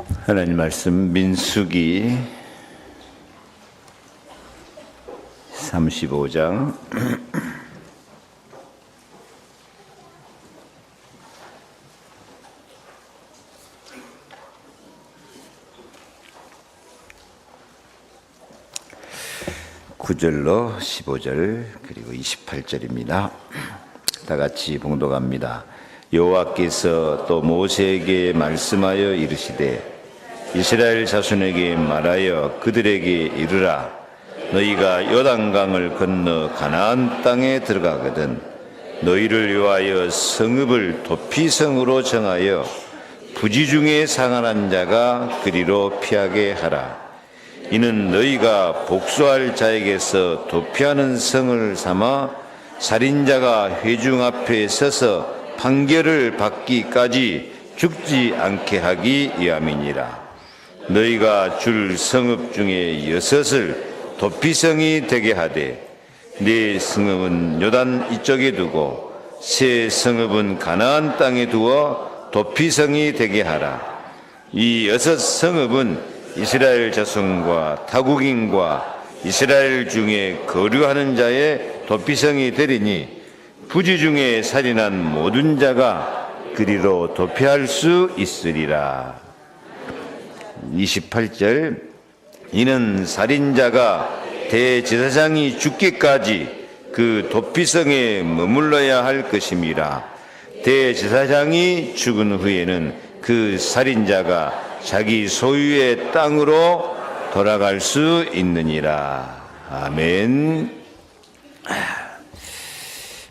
하나님 말씀 민수기 35장 9절로 15절 그리고 28절입니다. 다 같이 봉독합니다. 여호와께서 또 모세에게 말씀하여 이르시되 이스라엘 자손에게 말하여 그들에게 이르라. 너희가 요단강을 건너 가나안 땅에 들어가거든 너희를 위하여 성읍을 도피성으로 정하여 부지 중에 상한한 자가 그리로 피하게 하라. 이는 너희가 복수할 자에게서 도피하는 성을 삼아 살인자가 회중 앞에 서서 판결을 받기까지 죽지 않게 하기 위함이니라. 너희가 줄 성읍 중에 6을 도피성이 되게 하되 네 성읍은 요단 이쪽에 두고 세 성읍은 가나안 땅에 두어 도피성이 되게 하라. 이 6 성읍은 이스라엘 자손과 타국인과 이스라엘 중에 거류하는 자의 도피성이 되리니 부지 중에 살인한 모든 자가 그리로 도피할 수 있으리라. 28절 이는 살인자가 대제사장이 죽기까지 그 도피성에 머물러야 할 것임이라. 대제사장이 죽은 후에는 그 살인자가 자기 소유의 땅으로 돌아갈 수 있느니라. 아멘.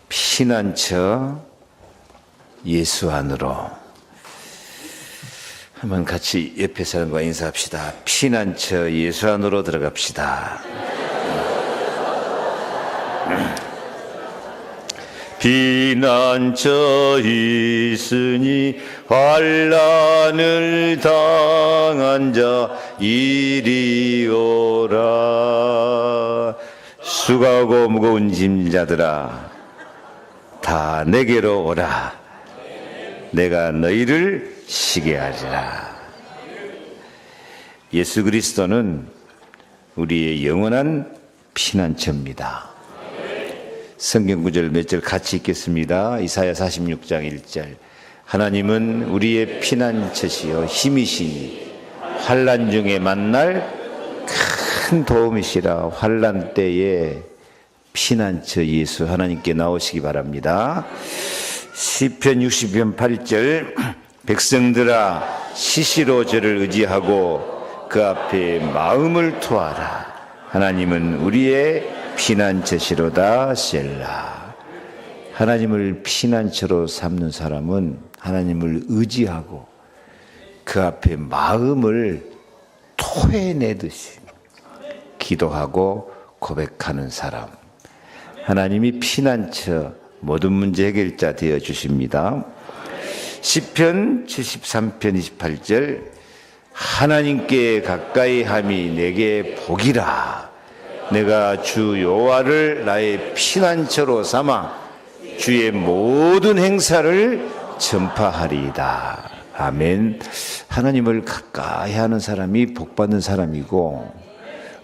피난처 예수 안으로. 한번 같이 옆에 사람과 인사합시다. 피난처 예수 안으로 들어갑시다. 피난처 있으니 환난을 당한 자 이리 오라. 수고하고 무거운 짐자들아 다 내게로 오라. 내가 너희를 쉬게 하리라. 예수 그리스도는 우리의 영원한 피난처입니다. 성경 구절 몇 절 같이 읽겠습니다. 이사야 46장 1절 하나님은 우리의 피난처시요 힘이시니 환난 중에 만날 큰 도움이시라. 환난 때에 피난처 예수 하나님께 나오시기 바랍니다. 시편 60편 8절 백성들아 시시로 저를 의지하고 그 앞에 마음을 토하라. 하나님은 우리의 피난처시로다. 셀라. 하나님을 피난처로 삼는 사람은 하나님을 의지하고 그 앞에 마음을 토해내듯이 기도하고 고백하는 사람. 하나님이 피난처 모든 문제 해결자 되어 주십니다. 시편 73편 28절 하나님께 가까이 함이 내게 복이라. 내가 주 여호와를 나의 피난처로 삼아 주의 모든 행사를 전파하리이다. 아멘. 하나님을 가까이 하는 사람이 복받는 사람이고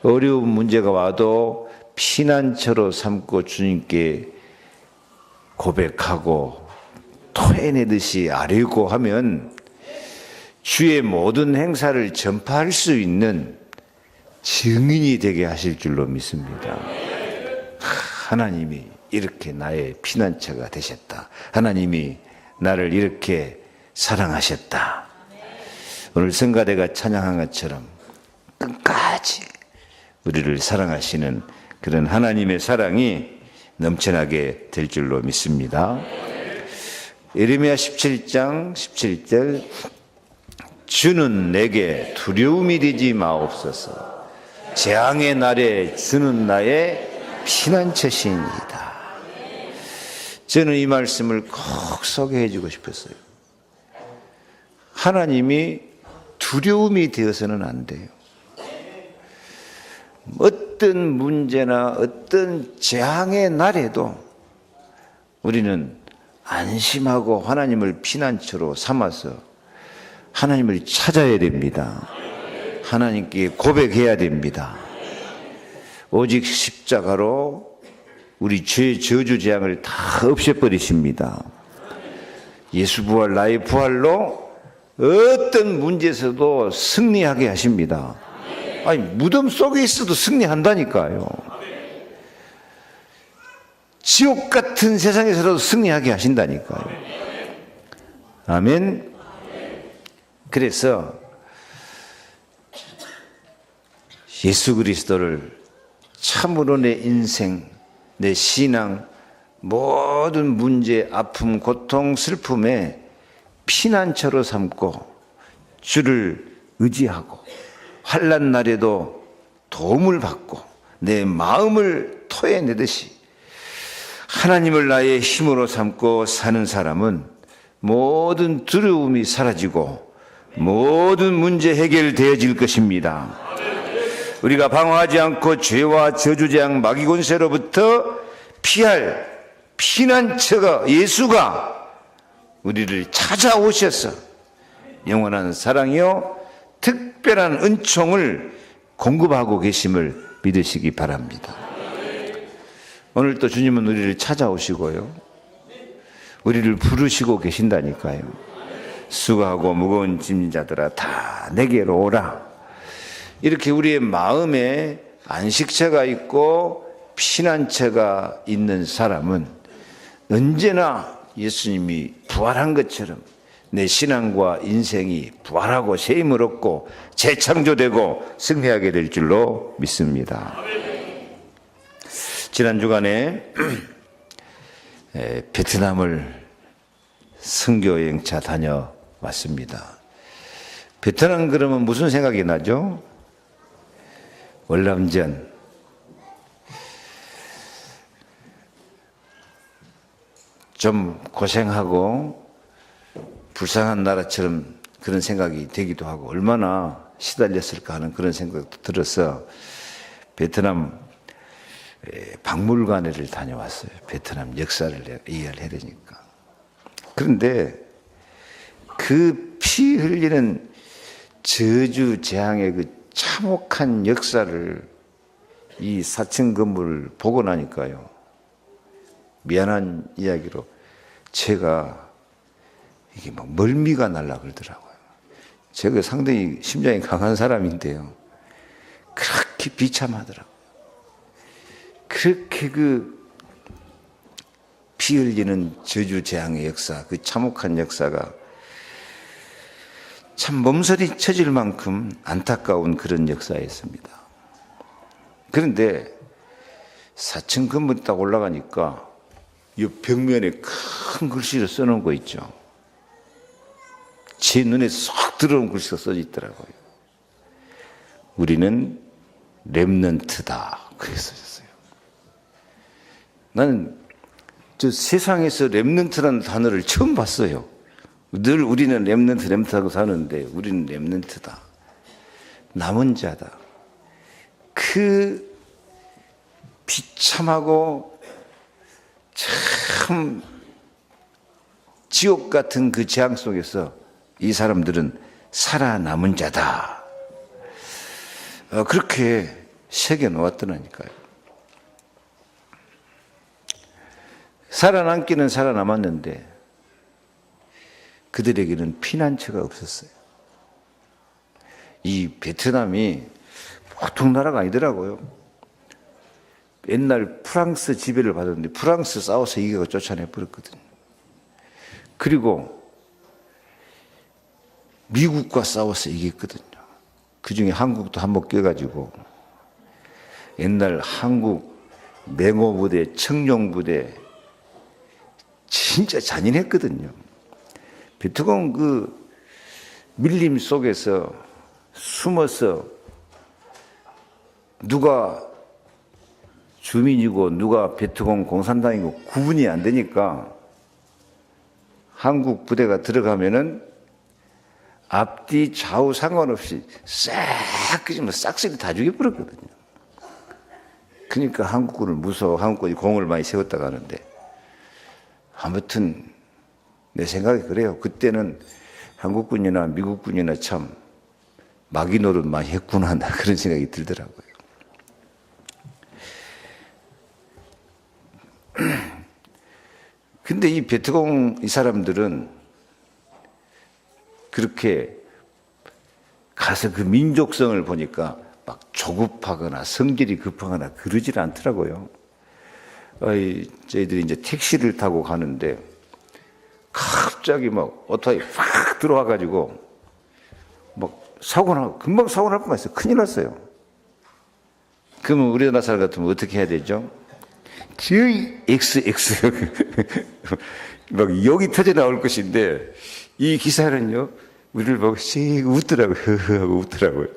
어려운 문제가 와도 피난처로 삼고 주님께 고백하고 토해내듯이 아뢰고 하면 주의 모든 행사를 전파할 수 있는 증인이 되게 하실 줄로 믿습니다. 하나님이 이렇게 나의 피난처가 되셨다. 하나님이 나를 이렇게 사랑하셨다. 오늘 성가대가 찬양한 것처럼 끝까지 우리를 사랑하시는 그런 하나님의 사랑이 넘쳐나게 될 줄로 믿습니다. 예레미야 17장 17절 주는 내게 두려움이 되지 마옵소서. 재앙의 날에 주는 나의 피난처시니이다. 저는 이 말씀을 꼭 소개해 주고 싶었어요. 하나님이 두려움이 되어서는 안 돼요. 어떤 문제나 어떤 재앙의 날에도 우리는 안심하고 하나님을 피난처로 삼아서 하나님을 찾아야 됩니다. 하나님께 고백해야 됩니다. 오직 십자가로 우리 죄의 저주 재앙을 다 없애버리십니다. 예수 부활, 나의 부활로 어떤 문제에서도 승리하게 하십니다. 아니, 무덤 속에 있어도 승리한다니까요. 지옥 같은 세상에서도 승리하게 하신다니까요. 아멘. 그래서 예수 그리스도를 참으로 내 인생, 내 신앙, 모든 문제, 아픔, 고통, 슬픔에 피난처로 삼고 주를 의지하고 환난 날에도 도움을 받고 내 마음을 토해내듯이 하나님을 나의 힘으로 삼고 사는 사람은 모든 두려움이 사라지고 모든 문제 해결되어질 것입니다. 우리가 방황하지 않고 죄와 저주재앙 마귀권세로부터 피할 피난처가 예수가 우리를 찾아오셔서 영원한 사랑이요 특별한 은총을 공급하고 계심을 믿으시기 바랍니다. 오늘 또 주님은 우리를 찾아오시고요, 우리를 부르시고 계신다니까요. 수고하고 무거운 짐진 자들아 다 내게로 오라. 이렇게 우리의 마음에 안식처가 있고 피난처가 있는 사람은 언제나 예수님이 부활한 것처럼 내 신앙과 인생이 부활하고 새 힘을 얻고 재창조되고 승리하게 될 줄로 믿습니다. 지난 주간에 베트남을 선교여행차 다녀왔습니다. 베트남 그러면 무슨 생각이 나죠? 월남전, 좀 고생하고 불쌍한 나라처럼 그런 생각이 되기도 하고 얼마나 시달렸을까 하는 그런 생각도 들어서 베트남 박물관을 다녀왔어요. 베트남 역사를 이해를 해야 되니까. 그런데 그 피 흘리는 저주 재앙의 그 참혹한 역사를 이 4층 건물을 보고 나니까요, 미안한 이야기로 제가 이게 막 멀미가 날라 그러더라고요. 제가 상당히 심장이 강한 사람인데요, 그렇게 비참하더라고요. 그렇게 그 피 흘리는 저주 재앙의 역사, 그 참혹한 역사가 참 몸서리 쳐질 만큼 안타까운 그런 역사였습니다. 그런데 4층 건물 딱 올라가니까 이 벽면에 큰 글씨로 써놓은 거 있죠. 제 눈에 쏙 들어온 글씨가 써져 있더라고요. 우리는 렘넌트다. 그렇게 써졌어요. 나는 저 세상에서 렘넌트라는 단어를 처음 봤어요. 늘 우리는 렘넌트하고 사는데 우리는 렘넌트다. 남은 자다. 그 비참하고 참 지옥 같은 그 재앙 속에서 이 사람들은 살아남은 자다. 그렇게 새겨 놓았더라니까요. 살아남기는 살아남았는데 그들에게는 피난처가 없었어요. 이 베트남이 보통 나라가 아니더라고요. 옛날 프랑스 지배를 받았는데 프랑스 싸워서 이겨서 쫓아내버렸거든요. 그리고 미국과 싸워서 이겼거든요. 그중에 한국도 한몫 껴가지고 옛날 한국 맹호부대, 청룡부대 진짜 잔인했거든요. 베트남 그 밀림 속에서 숨어서 누가 주민이고 누가 베트남 공산당이고 구분이 안 되니까 한국 부대가 들어가면은 앞뒤 좌우 상관없이 싹 그지만 싹쓸이 다 죽여버렸거든요. 그러니까 한국군을 무서워, 한국군이 공을 많이 세웠다고 하는데 아무튼 내 생각이 그래요. 그때는 한국군이나 미국군이나 참 마귀 노릇 많이 했구나 그런 생각이 들더라고요. 근데 이 베트콩 이 사람들은 그렇게 가서 그 민족성을 보니까 막 조급하거나 성질이 급하거나 그러질 않더라고요. 저희들이 이제 택시를 타고 가는데 갑자기 막 오토바이 확 들어와가지고 막 금방 사고 날 뻔했어요. 큰일 났어요. 그러면 우리나라 사람 같으면 어떻게 해야 되죠? 거의 XX 막 욕이 터져 나올 것인데 이 기사는요 우리를 보고 씩 웃더라고요. 하고 웃더라고요.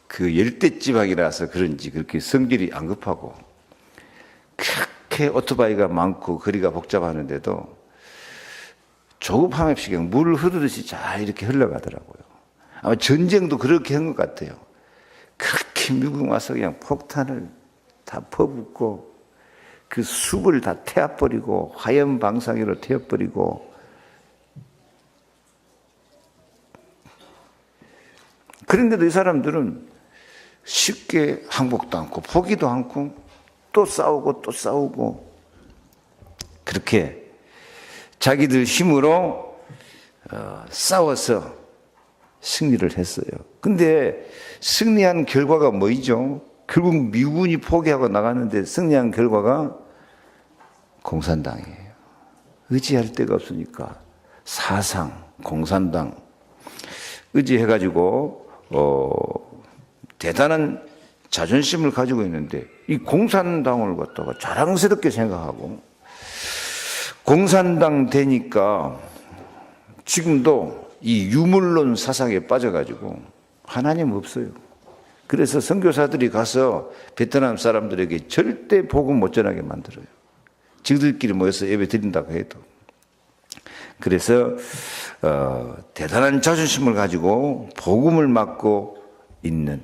그 열대지방이라서 그런지 그렇게 성질이 안 급하고 그렇게 오토바이가 많고 거리가 복잡하는데도 조급함 없이 그냥 물 흐르듯이 잘 이렇게 흘러가더라고요. 아마 전쟁도 그렇게 한 것 같아요. 그렇게 미국 와서 그냥 폭탄을 다 퍼붓고 그 숲을 다 태워버리고 화염 방사기로 태워버리고 그런데도 이 사람들은 쉽게 항복도 않고 포기도 않고 또 싸우고 그렇게 자기들 힘으로 싸워서 승리를 했어요. 근데 승리한 결과가 뭐이죠? 결국 미군이 포기하고 나가는데 승리한 결과가 공산당이에요. 의지할 데가 없으니까 사상, 공산당 의지해가지고 대단한 자존심을 가지고 있는데 이 공산당을 갖다가 자랑스럽게 생각하고 공산당 되니까 지금도 이 유물론 사상에 빠져가지고 하나님 없어요. 그래서 선교사들이 가서 베트남 사람들에게 절대 복음 못 전하게 만들어요. 지들끼리 모여서 예배 드린다고 해도. 그래서 대단한 자존심을 가지고 복음을 맡고 있는,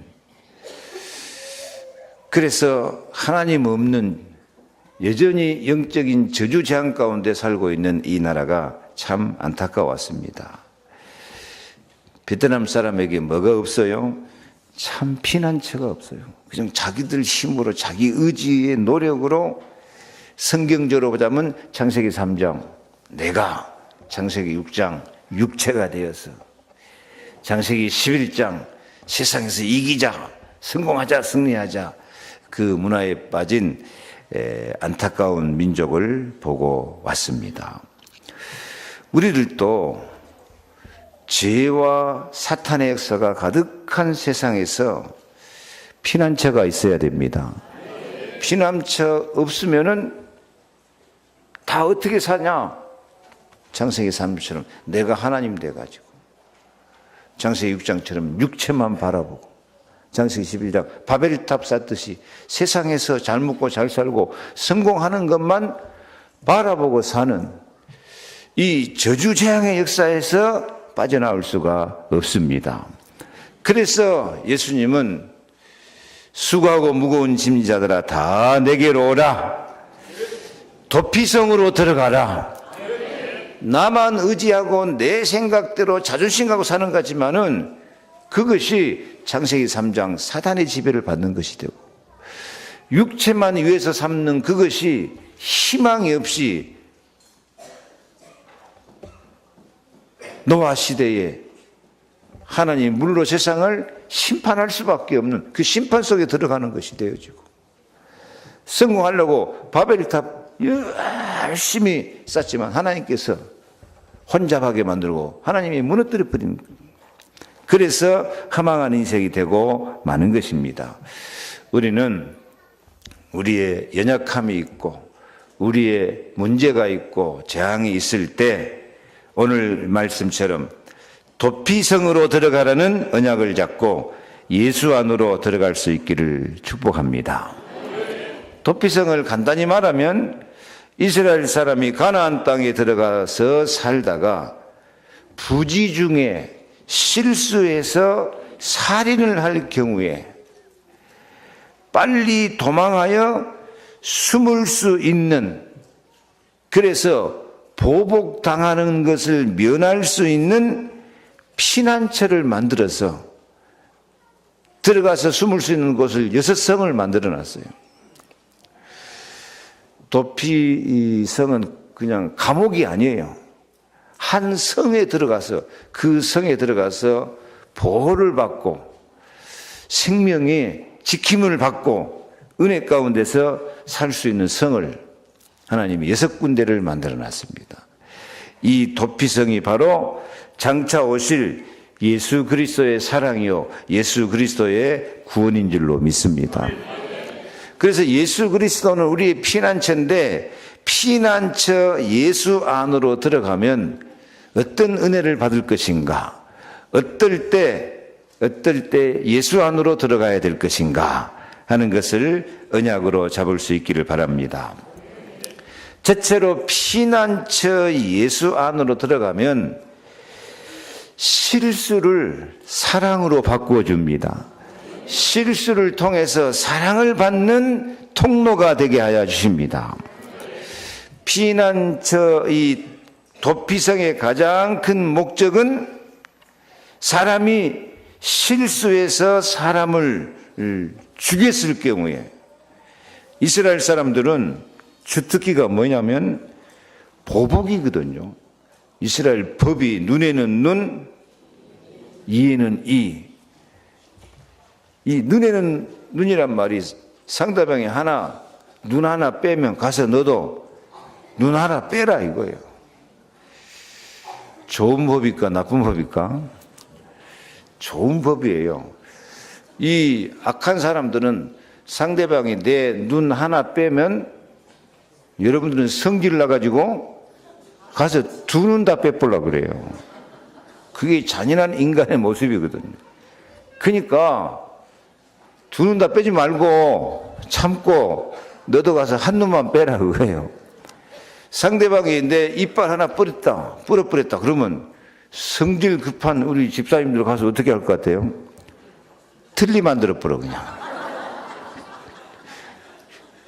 그래서 하나님 없는 여전히 영적인 저주재앙 가운데 살고 있는 이 나라가 참 안타까웠습니다. 베트남 사람에게 뭐가 없어요? 참 피난처가 없어요. 그냥 자기들 힘으로 자기 의지의 노력으로, 성경적으로 보자면 창세기 3장 내가, 창세기 6장 육체가 되어서, 창세기 11장 세상에서 이기자, 성공하자, 승리하자, 그 문화에 빠진 안타까운 민족을 보고 왔습니다. 우리들도 죄와 사탄의 역사가 가득한 세상에서 피난처가 있어야 됩니다. 피난처 없으면은 다 어떻게 사냐? 창세기 3장처럼 내가 하나님 돼가지고, 창세기 6장처럼 육체만 바라보고, 창세기 11장 바벨탑 쌓듯이 세상에서 잘 먹고 잘 살고 성공하는 것만 바라보고 사는 이 저주재앙의 역사에서 빠져나올 수가 없습니다. 그래서 예수님은 수고하고 무거운 짐자들아 다 내게로 오라, 도피성으로 들어가라. 나만 의지하고 내 생각대로 자존심 갖고 사는 거지만은 그것이 창세기 3장 사단의 지배를 받는 것이 되고, 육체만 위해서 삼는 그것이 희망이 없이 노아 시대에 하나님 물로 세상을 심판할 수밖에 없는 그 심판 속에 들어가는 것이 되어지고, 성공하려고 바벨탑 열심히 쌓지만 하나님께서 혼잡하게 만들고 하나님이 무너뜨려 버리는 거예요. 그래서 허망한 인생이 되고 마는 것입니다. 우리는 우리의 연약함이 있고 우리의 문제가 있고 재앙이 있을 때 오늘 말씀처럼 도피성으로 들어가라는 언약을 잡고 예수 안으로 들어갈 수 있기를 축복합니다. 도피성을 간단히 말하면 이스라엘 사람이 가나안 땅에 들어가서 살다가 부지 중에 실수해서 살인을 할 경우에 빨리 도망하여 숨을 수 있는, 그래서 보복당하는 것을 면할 수 있는 피난처를 만들어서 들어가서 숨을 수 있는 곳을 6성을 만들어 놨어요. 도피성은 그냥 감옥이 아니에요. 한 성에 들어가서, 그 성에 들어가서 보호를 받고 생명의 지킴을 받고 은혜 가운데서 살 수 있는 성을 하나님이 6군데를 만들어 놨습니다. 이 도피성이 바로 장차 오실 예수 그리스도의 사랑이요 예수 그리스도의 구원인 줄로 믿습니다. 그래서 예수 그리스도는 우리의 피난처인데, 피난처 예수 안으로 들어가면 어떤 은혜를 받을 것인가, 어떨 때 예수 안으로 들어가야 될 것인가 하는 것을 언약으로 잡을 수 있기를 바랍니다. 첫째로 피난처 예수 안으로 들어가면 실수를 사랑으로 바꾸어 줍니다. 실수를 통해서 사랑을 받는 통로가 되게 하여 주십니다. 피난처 이 도피성의 가장 큰 목적은 사람이 실수해서 사람을 죽였을 경우에, 이스라엘 사람들은 주특기가 뭐냐면 보복이거든요. 이스라엘 법이 눈에는 눈, 이에는 이. 이 눈에는 눈이란 말이 상대방이 눈 하나 빼면 가서 너도 눈 하나 빼라 이거예요. 좋은 법일까 나쁜 법일까? 좋은 법이에요. 이 악한 사람들은 상대방이 내 눈 하나 빼면 여러분들은 성질 나가지고 가서 두 눈 다 빼보려고 그래요. 그게 잔인한 인간의 모습이거든요. 그러니까 두 눈 다 빼지 말고 참고 너도 가서 한 눈만 빼라 그거예요. 상대방이 내 이빨 하나 부러뜨렸다 그러면 성질 급한 우리 집사님들 가서 어떻게 할 것 같아요? 틀리 만들어 버려 그냥.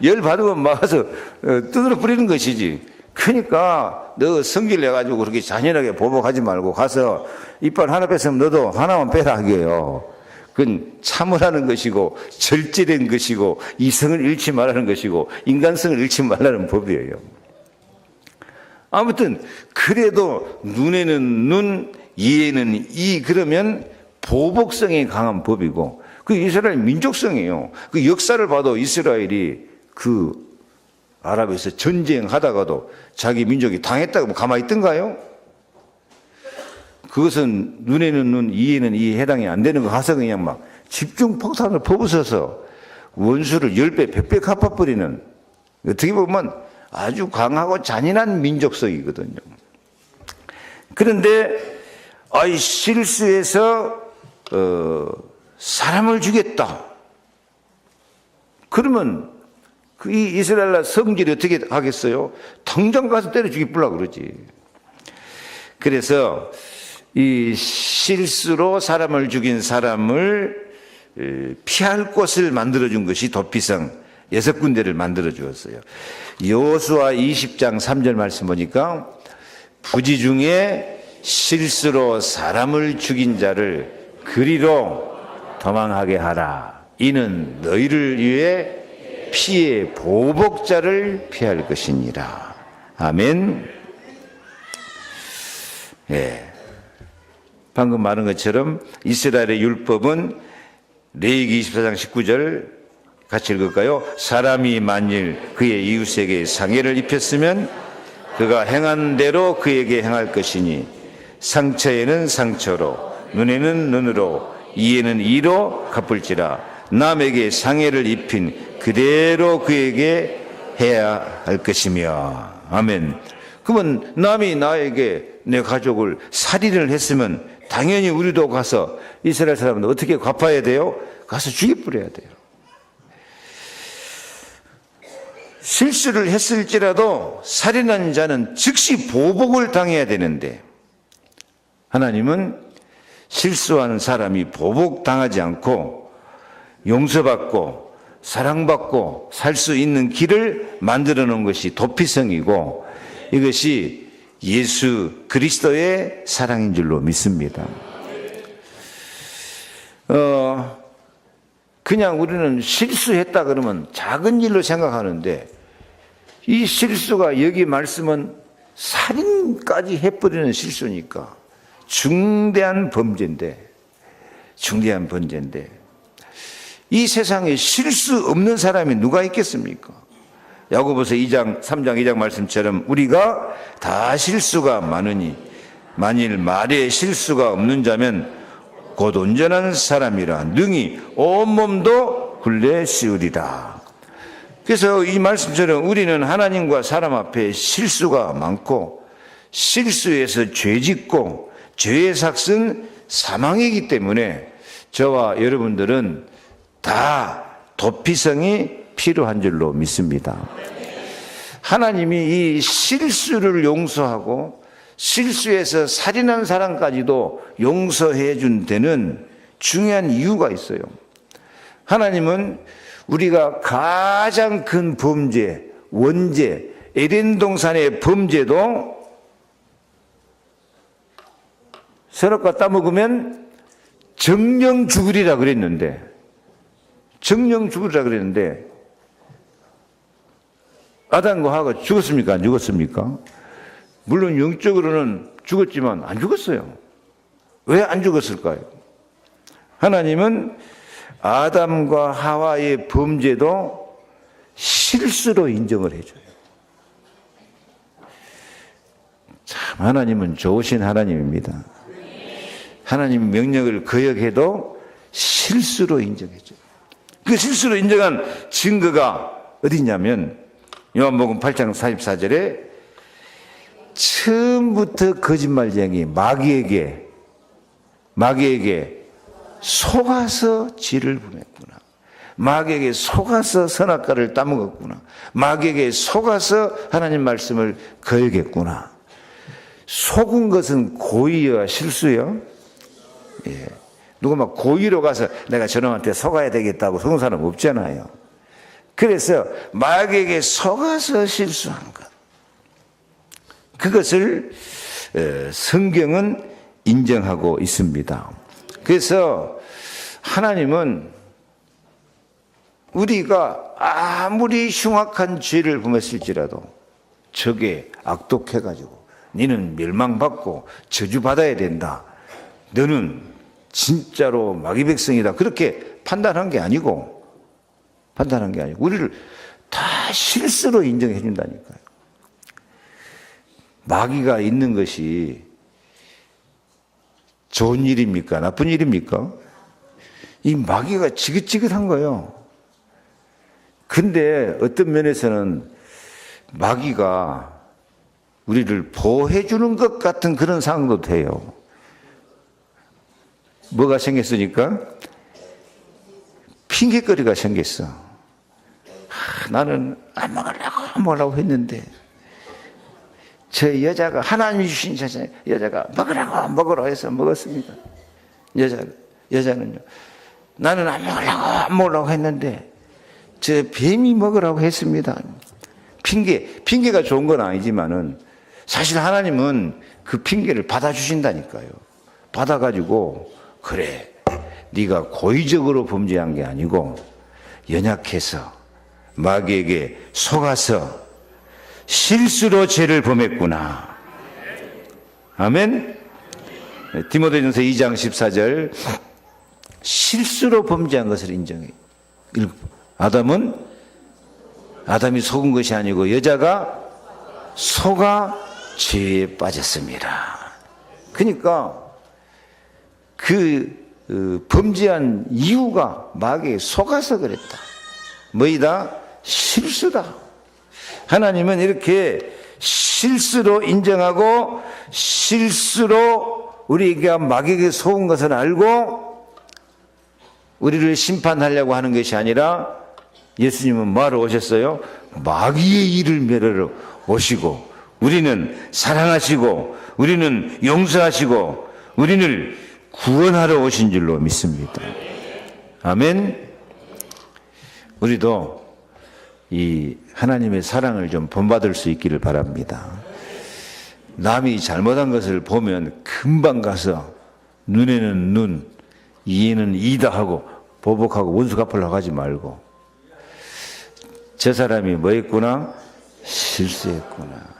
열 받으면 막아서 뜯어 버리는 것이지. 그러니까 너 성질 내가지고 그렇게 잔인하게 보복하지 말고 가서 이빨 하나 뺐으면 너도 하나만 빼라 하게요. 그건 참으라는 것이고 절제된 것이고 이성을 잃지 말라는 것이고 인간성을 잃지 말라는 법이에요. 아무튼 그래도 눈에는 눈, 이에는 이, 그러면 보복성이 강한 법이고, 그 이스라엘 민족성이에요. 그 역사를 봐도 이스라엘이 그 아랍에서 전쟁하다가도 자기 민족이 당했다고 가만히 있던가요? 그것은 눈에는 눈, 이에는 이 해당이 안 되는 거 가서 그냥 막 집중 폭탄을 퍼부어서 원수를 10배, 100배 갚아버리는, 어떻게 보면 아주 강하고 잔인한 민족성이거든요. 그런데 실수해서 사람을 죽였다. 그러면 이 이스라엘 성질이 어떻게 하겠어요? 당장 가서 때려 죽이려고 그러지. 그래서 이 실수로 사람을 죽인 사람을 피할 곳을 만들어준 것이 도피성 6군데를 만들어 주었어요. 여호수아 20장 3절 말씀 보니까 부지 중에 실수로 사람을 죽인 자를 그리로 도망하게 하라. 이는 너희를 위해 피의 보복자를 피할 것이니라. 아멘. 예. 방금 말한 것처럼 이스라엘의 율법은 레위기 24장 19절 같이 읽을까요? 사람이 만일 그의 이웃에게 상해를 입혔으면 그가 행한 대로 그에게 행할 것이니 상처에는 상처로 눈에는 눈으로 이에는 이로 갚을지라. 남에게 상해를 입힌 그대로 그에게 해야 할 것이며. 아멘. 그러면 남이 나에게 내 가족을 살인을 했으면 당연히 우리도 가서 이스라엘 사람들 어떻게 갚아야 돼요? 가서 죽여버려야 돼요. 실수를 했을지라도 살인한 자는 즉시 보복을 당해야 되는데, 하나님은 실수하는 사람이 보복당하지 않고 용서받고 사랑받고 살 수 있는 길을 만들어 놓은 것이 도피성이고, 이것이 예수 그리스도의 사랑인 줄로 믿습니다. 그냥 우리는 실수했다 그러면 작은 일로 생각하는데 이 실수가 여기 말씀은 살인까지 해버리는 실수니까 중대한 범죄인데 이 세상에 실수 없는 사람이 누가 있겠습니까? 야고보서 2장 3장 2장 말씀처럼 우리가 다 실수가 많으니 만일 말에 실수가 없는 자면 곧 온전한 사람이라 능히 온몸도 굴레 씌우리라. 그래서 이 말씀처럼 우리는 하나님과 사람 앞에 실수가 많고 실수에서 죄짓고 죄의 삭은 사망이기 때문에 저와 여러분들은 다 도피성이 필요한 줄로 믿습니다. 하나님이 이 실수를 용서하고 실수에서 살인한 사람까지도 용서해 준 데는 중요한 이유가 있어요. 하나님은 우리가 가장 큰 범죄, 원죄, 에덴 동산의 범죄도 서로가 따먹으면 정령 죽으리라 그랬는데 아담과 하와가 죽었습니까? 안 죽었습니까? 물론 영적으로는 죽었지만 안 죽었어요. 왜 안 죽었을까요? 하나님은 아담과 하와의 범죄도 실수로 인정을 해줘요. 참 하나님은 좋으신 하나님입니다. 하나님 명령을 거역해도 실수로 인정해줘요. 그 실수로 인정한 증거가 어디냐면 요한복음 8장 44절에 처음부터 거짓말쟁이 마귀에게 속아서 지를 범했구나. 마귀에게 속아서 선악과를 따먹었구나. 마귀에게 속아서 하나님 말씀을 거역했구나. 속은 것은 고의와 실수요. 예. 누가 막 고의로 가서 내가 저놈한테 속아야 되겠다고 속은 사람 없잖아요. 그래서 마귀에게 속아서 실수한 것. 그것을 성경은 인정하고 있습니다. 그래서 하나님은 우리가 아무리 흉악한 죄를 범했을지라도 저게 악독해가지고 너는 멸망받고 저주받아야 된다. 너는 진짜로 마귀 백성이다. 그렇게 판단한 게 아니고 우리를 다 실수로 인정해 준다니까요. 마귀가 있는 것이 좋은 일입니까? 나쁜 일입니까? 이 마귀가 지긋지긋한 거예요. 근데 어떤 면에서는 마귀가 우리를 보호해 주는 것 같은 그런 상황도 돼요. 뭐가 생겼으니까? 핑계거리가 생겼어. 나는 안 먹으려고 했는데 저 여자가 하나님이 주신 여자가 먹으라고 해서 먹었습니다. 여자는요. 나는 안 먹으려고 했는데 저 뱀이 먹으라고 했습니다. 핑계가 좋은 건 아니지만은 사실 하나님은 그 핑계를 받아주신다니까요. 받아가지고 그래 네가 고의적으로 범죄한 게 아니고 연약해서 마귀에게 속아서 실수로 죄를 범했구나. 아멘. 디모데전서 2장 14절 실수로 범죄한 것을 인정해요. 아담이 속은 것이 아니고 여자가 속아 죄에 빠졌습니다. 그러니까 범죄한 이유가 마귀에 속아서 그랬다. 뭐이다? 실수다. 하나님은 이렇게 실수로 인정하고 실수로 우리가 마귀에게 속은 것을 알고 우리를 심판하려고 하는 것이 아니라 예수님은 뭐하러 오셨어요? 마귀의 일을 멸하러 오시고 우리는 사랑하시고 우리는 용서하시고 우리를 구원하러 오신 줄로 믿습니다. 아멘. 우리도 이 하나님의 사랑을 좀 본받을 수 있기를 바랍니다. 남이 잘못한 것을 보면 금방 가서 눈에는 눈, 이에는 이다 하고 보복하고 원수 갚으려고 하지 말고, 저 사람이 뭐 했구나? 실수했구나.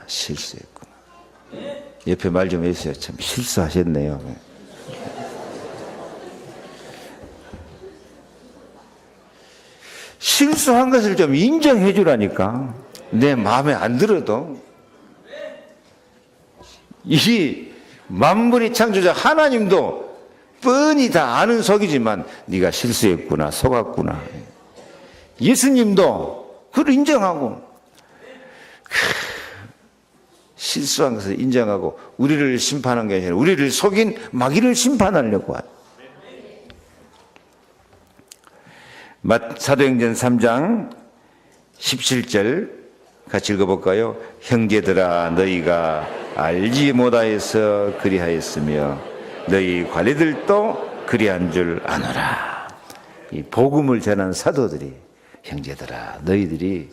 옆에 말 좀 해주세요. 참 실수하셨네요. 실수한 것을 좀 인정해 주라니까. 내 마음에 안 들어도. 이 만물의 창조자 하나님도 뻔히 다 아는 속이지만 네가 실수했구나, 속았구나. 예수님도 그걸 인정하고, 실수한 것을 인정하고 우리를 심판한 게 아니라 우리를 속인 마귀를 심판하려고 하요. 사도행전 3장 17절 같이 읽어볼까요? 형제들아, 너희가 알지 못하여서 그리하였으며 너희 관리들도 그리한 줄 아노라. 이 복음을 전한 사도들이, 형제들아, 너희들이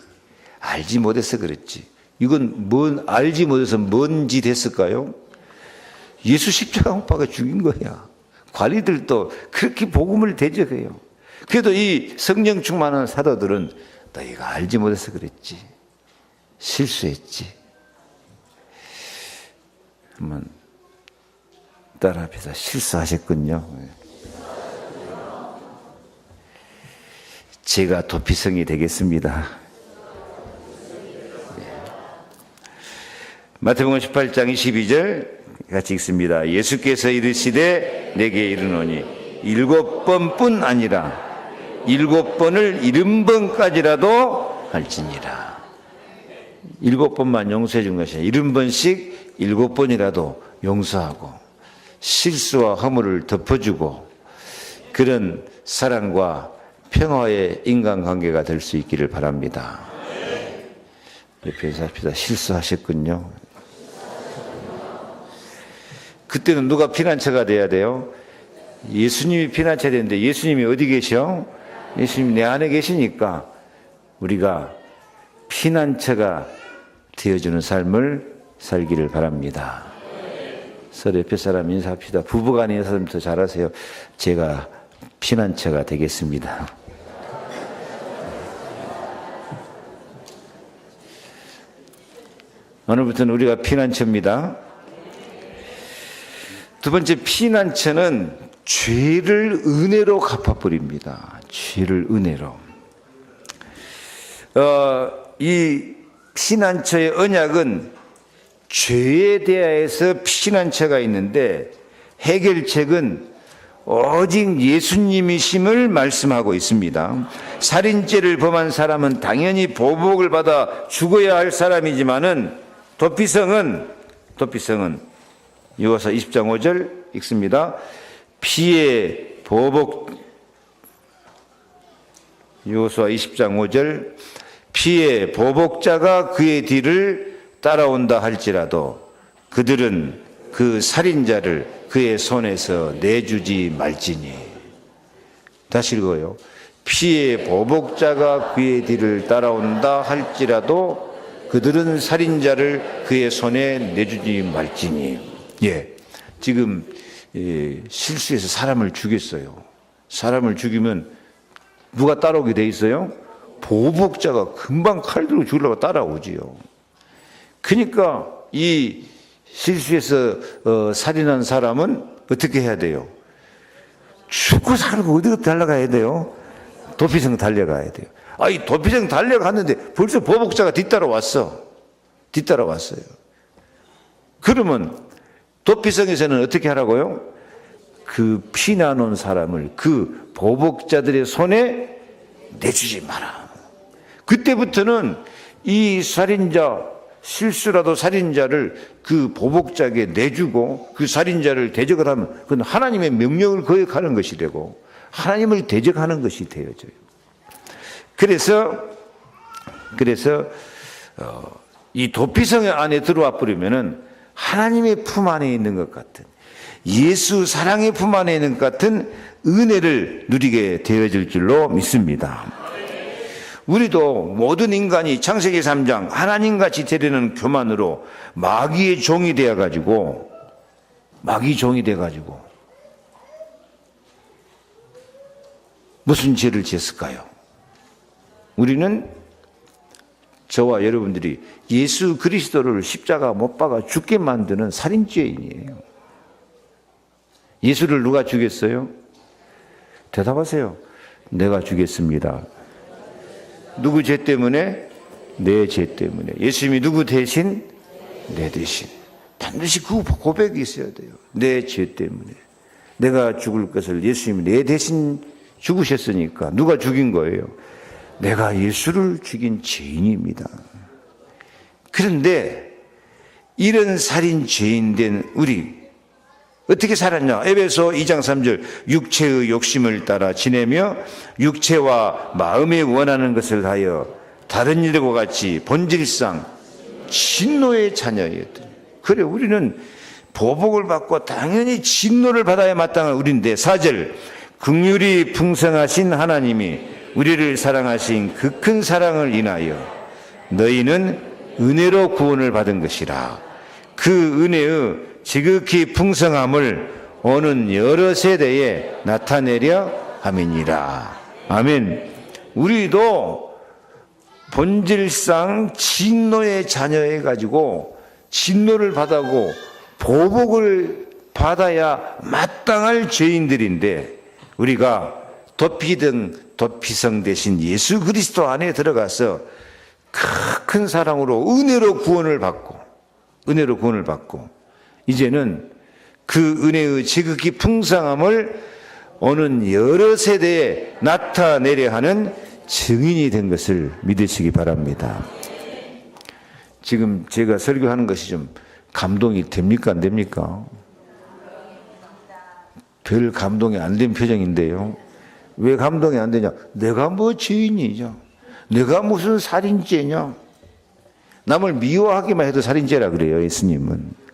알지 못해서 그랬지. 이건 알지 못해서 뭔 짓 했을까요? 예수 십자가 못 박아 죽인 거야. 관리들도 그렇게 복음을 대적해요. 그래도 이 성령 충만한 사도들은 너희가 알지 못해서 그랬지. 실수했지. 한번 따라합시다. 실수하셨군요. 제가 도피성이 되겠습니다. 마태복음 18장 22절 같이 읽습니다. 예수께서 이르시되 내게 이르노니 7번뿐 아니라 7번을 70번까지라도 할지니라. 7번만 용서해 준 것이 아니라 70번씩 7번이라도 용서하고 실수와 허물을 덮어주고 그런 사랑과 평화의 인간관계가 될 수 있기를 바랍니다. 옆에서 합시다. 실수하셨군요. 그때는 누가 피난처가 돼야 돼요? 예수님이 피난처 되는데 예수님이 어디 계셔? 예수님이 내 안에 계시니까 우리가 피난처가 되어주는 삶을 살기를 바랍니다. 서로 옆에 사람 인사합시다. 부부간에 인사하면 더 잘하세요. 제가 피난처가 되겠습니다. 오늘부터는 우리가 피난처입니다. 두 번째, 피난처는 죄를 은혜로 갚아버립니다. 죄를 은혜로. 이 피난처의 언약은 죄에 대하여서 피난처가 있는데 해결책은 오직 예수님이심을 말씀하고 있습니다. 살인죄를 범한 사람은 당연히 보복을 받아 죽어야 할 사람이지만은 도피성은 여호수아 20장 5절 읽습니다. 여호수아 20장 5절 피의 보복자가 그의 뒤를 따라온다 할지라도 그들은 그 살인자를 그의 손에서 내주지 말지니. 다시 읽어요. 피의 보복자가 그의 뒤를 따라온다 할지라도 그들은 살인자를 그의 손에 내주지 말지니. 지금 실수해서 사람을 죽였어요. 사람을 죽이면 누가 따라오게 돼 있어요? 보복자가 금방 칼 들고 죽으려고 따라오지요. 그러니까 이 실수해서 살인한 사람은 어떻게 해야 돼요? 죽고 살고 어디로 달려가야 돼요? 도피성 달려가야 돼요. 이 도피성 달려갔는데 벌써 보복자가 뒤따라왔어요. 그러면 도피성에서는 어떻게 하라고요? 그 피난 온 사람을 그 보복자들의 손에 내주지 마라. 그때부터는 이 살인자, 실수라도 살인자를 그 보복자에게 내주고 그 살인자를 대적을 하면 그건 하나님의 명령을 거역하는 것이 되고 하나님을 대적하는 것이 되어져요. 그래서 이 도피성 안에 들어와 버리면은 하나님의 품 안에 있는 것 같은, 예수 사랑의 품 안에 있는 것 같은 은혜를 누리게 되어질 줄로 믿습니다. 우리도 모든 인간이 창세기 3장 하나님같이 되려는 교만으로 마귀의 종이 되어가지고 무슨 죄를 지었을까요? 우리는 저와 여러분들이 예수 그리스도를 십자가 못 박아 죽게 만드는 살인죄인이에요. 예수를 누가 죽였어요? 대답하세요. 내가 죽였습니다. 누구 죄 때문에? 내 죄 때문에. 예수님이 누구 대신? 내 대신. 반드시 그 고백이 있어야 돼요. 내 죄 때문에. 내가 죽을 것을 예수님이 내 대신 죽으셨으니까. 누가 죽인 거예요? 내가 예수를 죽인 죄인입니다. 그런데 이런 살인 죄인 된 우리 어떻게 살았냐? 에베소 2장 3절 육체의 욕심을 따라 지내며 육체와 마음에 원하는 것을 하여 다른 일과 같이 본질상 진노의 자녀였더니. 그래, 우리는 보복을 받고 당연히 진노를 받아야 마땅한 우리인데 4절 긍휼이 풍성하신 하나님이 우리를 사랑하신 그 큰 사랑을 인하여 너희는 은혜로 구원을 받은 것이라. 그 은혜의 지극히 풍성함을 오는 여러 세대에 나타내려 함이니라. 아멘. 우리도 본질상 진노의 자녀해 가지고 진노를 받아고 보복을 받아야 마땅할 죄인들인데 우리가 도피성 대신 예수 그리스도 안에 들어가서 큰 사랑으로 은혜로 구원을 받고 이제는 그 은혜의 지극히 풍성함을 오는 여러 세대에 나타내려 하는 증인이 된 것을 믿으시기 바랍니다. 지금 제가 설교하는 것이 좀 감동이 됩니까? 안 됩니까? 별 감동이 안 된 표정인데요. 왜 감동이 안 되냐? 내가 뭐 죄인이냐? 내가 무슨 살인죄냐? 남을 미워하기만 해도 살인죄라 그래요, 예수님은.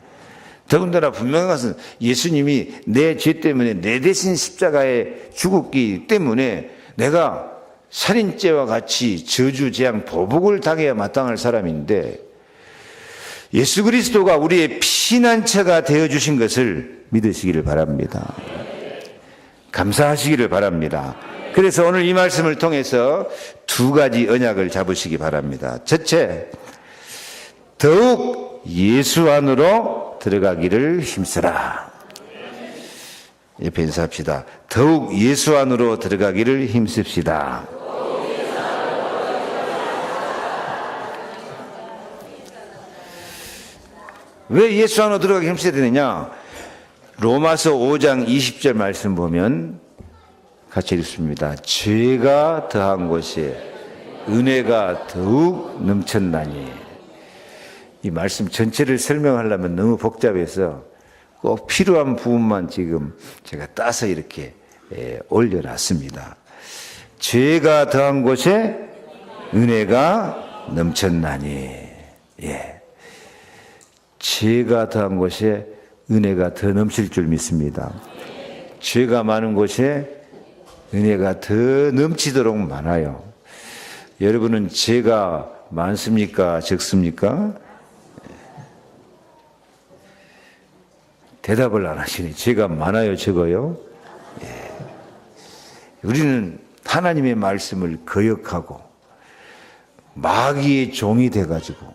더군다나 분명한 것은 예수님이 내 죄 때문에 내 대신 십자가에 죽었기 때문에 내가 살인죄와 같이 저주, 재앙, 보복을 당해야 마땅할 사람인데 예수 그리스도가 우리의 피난처가 되어주신 것을 믿으시기를 바랍니다. 감사하시기를 바랍니다. 그래서 오늘 이 말씀을 통해서 두 가지 언약을 잡으시기 바랍니다. 첫째, 더욱 예수 안으로 들어가기를 힘쓰라. 옆에 인사합시다. 더욱 예수 안으로 들어가기를 힘씁시다. 왜 예수 안으로 들어가기 힘써야 되느냐? 로마서 5장 20절 말씀 보면 같이 읽습니다. 죄가 더한 곳에 은혜가 더욱 넘쳤나니. 이 말씀 전체를 설명하려면 너무 복잡해서 꼭 필요한 부분만 지금 제가 따서 이렇게 올려놨습니다. 죄가 더한 곳에 은혜가 넘쳤나니. 예. 죄가 더한 곳에 은혜가 더 넘칠 줄 믿습니다. 죄가 많은 곳에 은혜가 더 넘치도록 많아요. 여러분은 죄가 많습니까? 적습니까? 대답을 안 하시니 죄가 많아요? 적어요? 예. 우리는 하나님의 말씀을 거역하고 마귀의 종이 돼가지고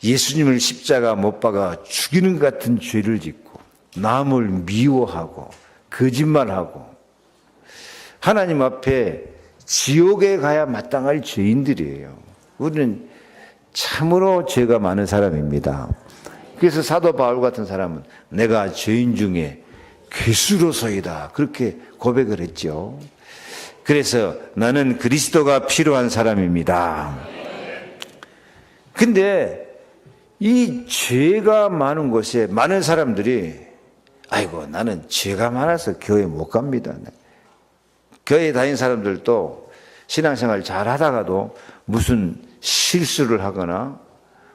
예수님을 십자가 못 박아 죽이는 것 같은 죄를 짓고 남을 미워하고 거짓말하고 하나님 앞에 지옥에 가야 마땅할 죄인들이에요. 우리는 참으로 죄가 많은 사람입니다. 그래서 사도 바울 같은 사람은 내가 죄인 중에 괴수로서이다 그렇게 고백을 했죠. 그래서 나는 그리스도가 필요한 사람입니다. 근데 이 죄가 많은 곳에 많은 사람들이 아이고 나는 죄가 많아서 교회 못 갑니다. 교회 다닌 사람들도 신앙생활 잘 하다가도 무슨 실수를 하거나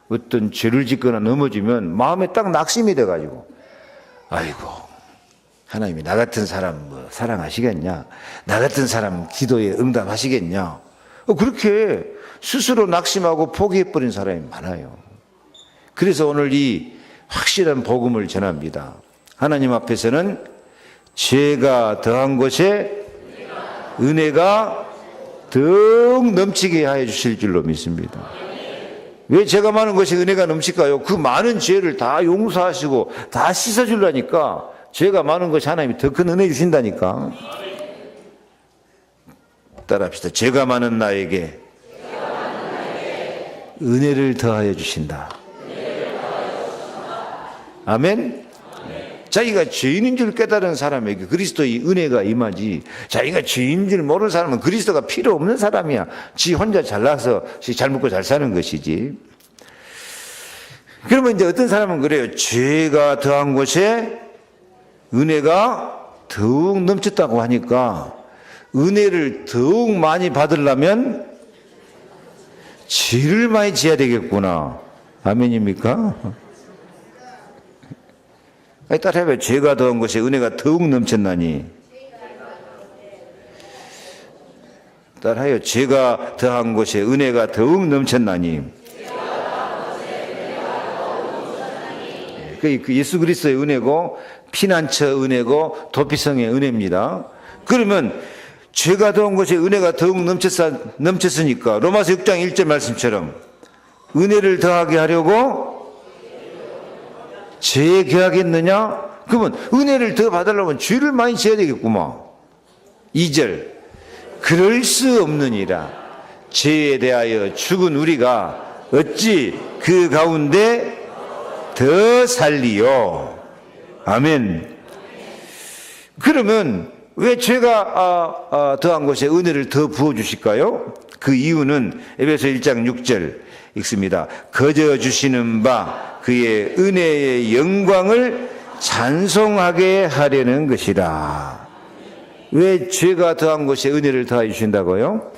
어떤 죄를 짓거나 넘어지면 마음에 딱 낙심이 돼가지고 아이고 하나님이 나 같은 사람 뭐 사랑하시겠냐? 나 같은 사람 기도에 응답하시겠냐? 그렇게 스스로 낙심하고 포기해버린 사람이 많아요. 그래서 오늘 이 확실한 복음을 전합니다. 하나님 앞에서는 죄가 더한 것에 은혜가 더욱 넘치게 하여 주실 줄로 믿습니다. 왜 죄가 많은 것이 은혜가 넘칠까요? 그 많은 죄를 다 용서하시고 다 씻어주려니까 죄가 많은 것이 하나님이 더 큰 은혜 주신다니까. 따라합시다. 죄가 많은 나에게 은혜를 더하여 주신다. 아멘. 자기가 죄인인 줄 깨달은 사람에게 그리스도의 은혜가 임하지, 자기가 죄인인 줄 모르는 사람은 그리스도가 필요 없는 사람이야. 지 혼자 잘나서 잘 먹고 잘 사는 것이지. 그러면 이제 어떤 사람은 그래요. 죄가 더한 곳에 은혜가 더욱 넘쳤다고 하니까 은혜를 더욱 많이 받으려면 죄를 많이 지어야 되겠구나. 아멘입니까? 따라해봐요. 죄가 더한 것에 은혜가 더욱 넘쳤나니. 따라해요. 죄가 더한 것에 은혜가 더욱 넘쳤나니. 그 예수 그리스도의 은혜고 피난처 은혜고 도피성의 은혜입니다. 그러면 죄가 더한 것에 은혜가 더욱 넘쳤으니까 로마서 6장 1절 말씀처럼 은혜를 더하게 하려고 죄에 개하겠느냐? 그러면 은혜를 더 받으려면 죄를 많이 지어야 되겠구만. 2절 그럴 수 없느니라. 죄에 대하여 죽은 우리가 어찌 그 가운데 더 살리요. 아멘. 그러면 왜 죄가 더한 것에 은혜를 더 부어주실까요? 그 이유는 에베소 1장 6절 읽습니다. 거저 주시는 바 그의 은혜의 영광을 찬송하게 하려는 것이라. 왜 죄가 더한 것에 은혜를 더해 주신다고요?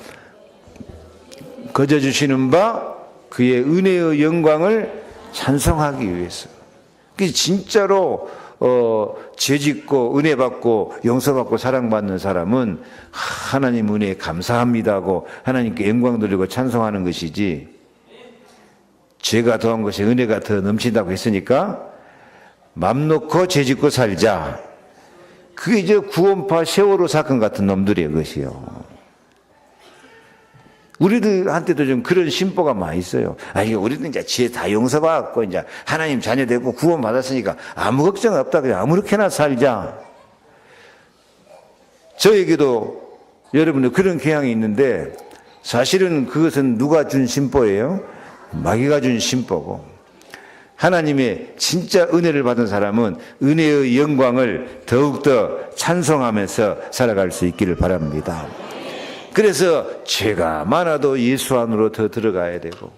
거저 주시는 바 그의 은혜의 영광을 찬송하기 위해서. 진짜로 죄짓고 은혜 받고 용서받고 사랑받는 사람은 하나님 은혜에 감사합니다고 하나님께 영광 돌리고 찬송하는 것이지, 죄가 더한 것에 은혜가 더 넘친다고 했으니까 맘 놓고 죄짓고 살자. 그게 이제 구원파 세월호 사건 같은 놈들이에요. 그것이요. 우리들한테도 좀 그런 심보가 많이 있어요. 우리는 이제 죄 다 용서받았고 이제 하나님 자녀 되고 구원 받았으니까 아무 걱정 없다. 그냥 아무렇게나 살자. 저에게도 여러분들 그런 경향이 있는데 사실은 그것은 누가 준 심보예요? 마귀가 준 심보고, 하나님의 진짜 은혜를 받은 사람은 은혜의 영광을 더욱더 찬송하면서 살아갈 수 있기를 바랍니다. 그래서 죄가 많아도 예수 안으로 더 들어가야 되고,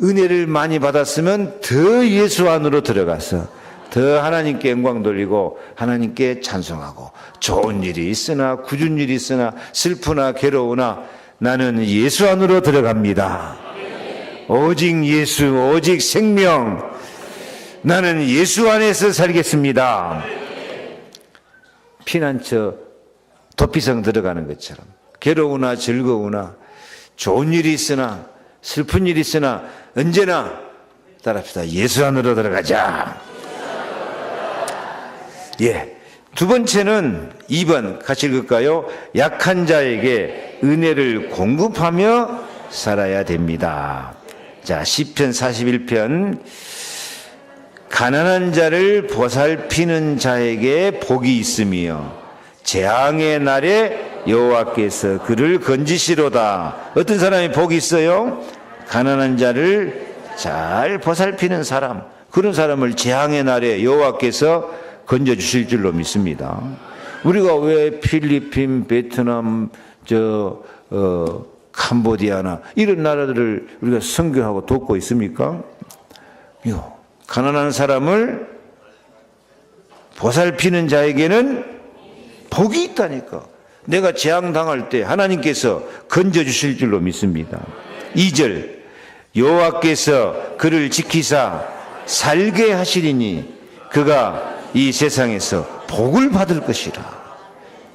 은혜를 많이 받았으면 더 예수 안으로 들어가서 더 하나님께 영광 돌리고 하나님께 찬송하고, 좋은 일이 있으나 굳은 일이 있으나 슬프나 괴로우나 나는 예수 안으로 들어갑니다. 오직 예수, 오직 생명, 나는 예수 안에서 살겠습니다. 피난처 도피성 들어가는 것처럼 괴로우나 즐거우나 좋은 일이 있으나 슬픈 일이 있으나 언제나 따라합시다. 예수 안으로 들어가자. 두 번째는 2번 같이 읽을까요? 약한 자에게 은혜를 공급하며 살아야 됩니다. 자, 시편 41편. 가난한 자를 보살피는 자에게 복이 있으며 재앙의 날에 여호와께서 그를 건지시로다. 어떤 사람이 복이 있어요? 가난한 자를 잘 보살피는 사람, 그런 사람을 재앙의 날에 여호와께서 건져주실 줄로 믿습니다. 우리가 왜 필리핀, 베트남, 캄보디아나 이런 나라들을 우리가 선교하고 돕고 있습니까? 가난한 사람을 보살피는 자에게는 복이 있다니까. 내가 재앙당할 때 하나님께서 건져주실 줄로 믿습니다. 2절 여호와께서 그를 지키사 살게 하시리니 그가 이 세상에서 복을 받을 것이라.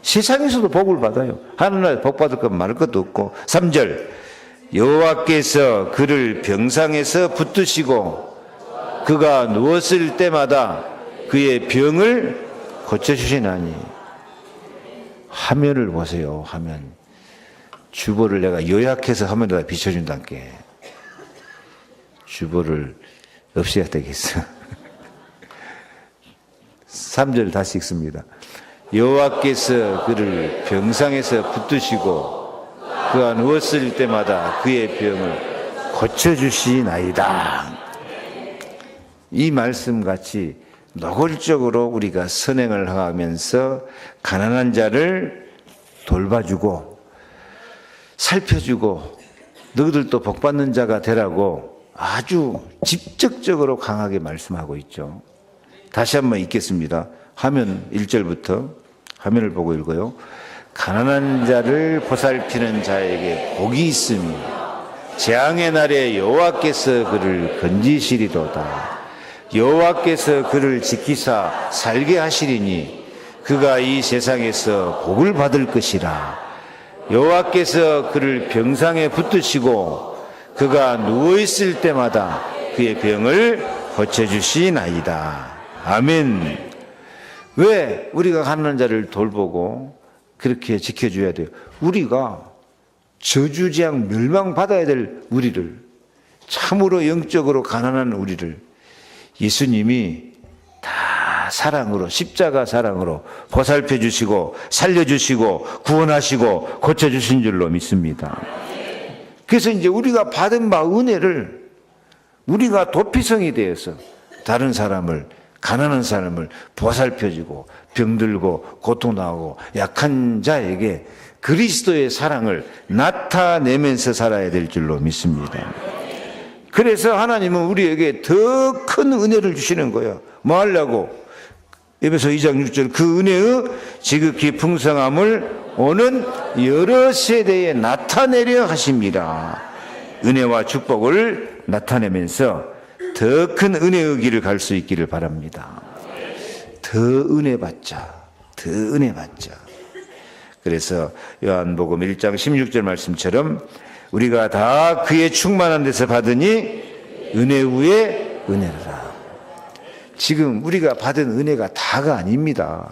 세상에서도 복을 받아요. 하늘나라에 복 받을 것 말할 것도 없고. 3절 여호와께서 그를 병상에서 붙드시고 그가 누웠을 때마다 그의 병을 고쳐주시나니. 화면을 보세요. 화면. 주보를 내가 요약해서 화면에다 비춰준다께. 주보를 없애야 되겠어. 3절 다시 읽습니다. 여호와께서 그를 병상에서 붙드시고 그가 누웠을 때마다 그의 병을 고쳐주시나이다. 이 말씀같이 노골적으로 우리가 선행을 하면서 가난한 자를 돌봐주고 살펴주고 너희들도 복받는 자가 되라고 아주 직접적으로 강하게 말씀하고 있죠. 다시 한번 읽겠습니다. 화면 1절부터 화면을 보고 읽어요. 가난한 자를 보살피는 자에게 복이 있으니 재앙의 날에 여호와께서 그를 건지시리로다. 여호와께서 그를 지키사 살게 하시리니 그가 이 세상에서 복을 받을 것이라. 여호와께서 그를 병상에 붙드시고 그가 누워있을 때마다 그의 병을 고쳐주시나이다. 아멘. 왜 우리가 가난한 자를 돌보고 그렇게 지켜줘야 돼요? 우리가 저주재앙 멸망받아야 될 우리를, 참으로 영적으로 가난한 우리를 예수님이 다 사랑으로, 십자가 사랑으로 보살펴 주시고 살려주시고 구원하시고 고쳐주신 줄로 믿습니다. 그래서 이제 우리가 받은 바 은혜를 우리가 도피성이 되어서 다른 사람을, 가난한 사람을 보살펴주고 병들고 고통당하고 약한 자에게 그리스도의 사랑을 나타내면서 살아야 될 줄로 믿습니다. 그래서 하나님은 우리에게 더 큰 은혜를 주시는 거예요. 뭐 하려고? 에베소 2장 6절 그 은혜의 지극히 풍성함을 오는 여러 세대에 나타내려 하십니다. 은혜와 축복을 나타내면서 더 큰 은혜의 길을 갈 수 있기를 바랍니다. 더 은혜 받자. 더 은혜 받자. 그래서 요한복음 1장 16절 말씀처럼 우리가 다 그의 충만한 데서 받으니 은혜 위에 은혜라. 지금 우리가 받은 은혜가 다가 아닙니다.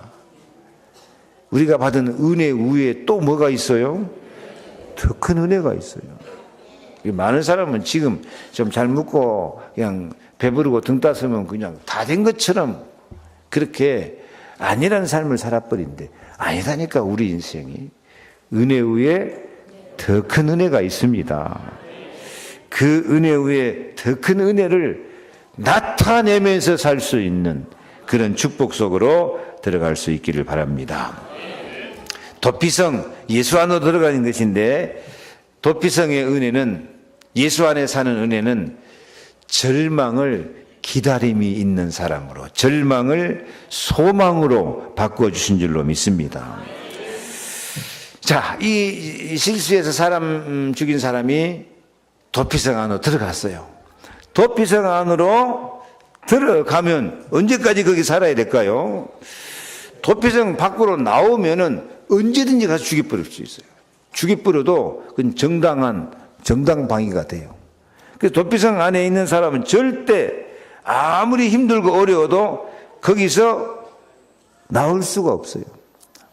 우리가 받은 은혜 위에 또 뭐가 있어요? 더 큰 은혜가 있어요. 많은 사람은 지금 좀 잘 먹고 그냥 배부르고 등 따스면 그냥 다 된 것처럼 그렇게 아니라는 삶을 살아버린데 아니다니까. 우리 인생이 은혜 위에 더 큰 은혜가 있습니다. 그 은혜 위에 더 큰 은혜를 나타내면서 살 수 있는 그런 축복 속으로 들어갈 수 있기를 바랍니다. 도피성, 예수 안으로 들어가는 것인데 도피성의 은혜는, 예수 안에 사는 은혜는 절망을 기다림이 있는 사람으로, 절망을 소망으로 바꿔주신 줄로 믿습니다. 자, 이 실수에서 사람 죽인 사람이 도피성 안으로 들어갔어요. 도피성 안으로 들어가면 언제까지 거기 살아야 될까요? 도피성 밖으로 나오면은 언제든지 가서 죽여버릴 수 있어요. 죽여버려도 그건 정당 방위가 돼요. 그래서 도피성 안에 있는 사람은 절대 아무리 힘들고 어려워도 거기서 나올 수가 없어요.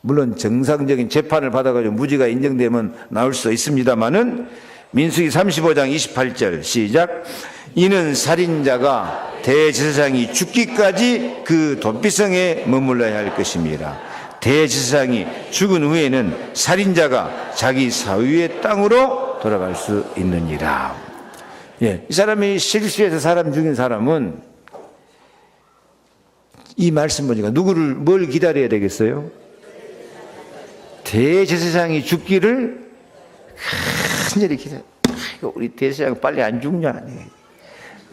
물론 정상적인 재판을 받아가지고 무죄가 인정되면 나올 수 있습니다만은 민수기 35장 28절 시작. 이는 살인자가 대제사장이 죽기까지 그 도피성에 머물러야 할 것입니다. 대제사장이 죽은 후에는 살인자가 자기 사위의 땅으로 돌아갈 수 있느니라. 예, 이 사람이 실수해서 사람 죽인 사람은 이 말씀 보니까 뭘 기다려야 되겠어요? 대제사장이 죽기를 간절히 기다려. 우리 대제사장 빨리 안 죽냐?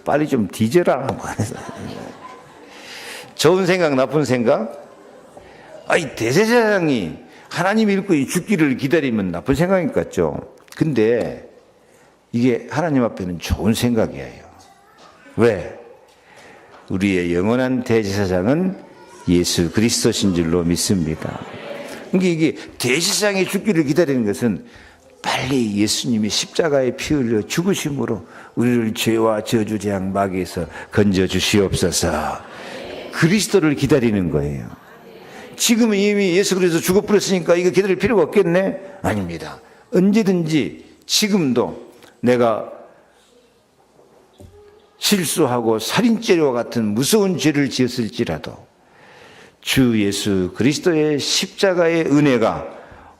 빨리 좀 뒤져라. 좋은 생각, 나쁜 생각? 아니, 대제사장이 하나님 일꾼이 죽기를 기다리면 나쁜 생각인 것 같죠? 근데 이게 하나님 앞에는 좋은 생각이에요. 왜? 우리의 영원한 대제사장은 예수 그리스도신 줄로 믿습니다. 그러니까 이게 대제사장의 죽기를 기다리는 것은 빨리 예수님이 십자가에 피 흘려 죽으심으로 우리를 죄와 저주 재앙 마귀에서 건져 주시옵소서. 그리스도를 기다리는 거예요. 지금은 이미 예수 그리스도 죽어버렸으니까 이거 기다릴 필요가 없겠네? 아닙니다. 언제든지 지금도 내가 실수하고 살인죄와 같은 무서운 죄를 지었을지라도 주 예수 그리스도의 십자가의 은혜가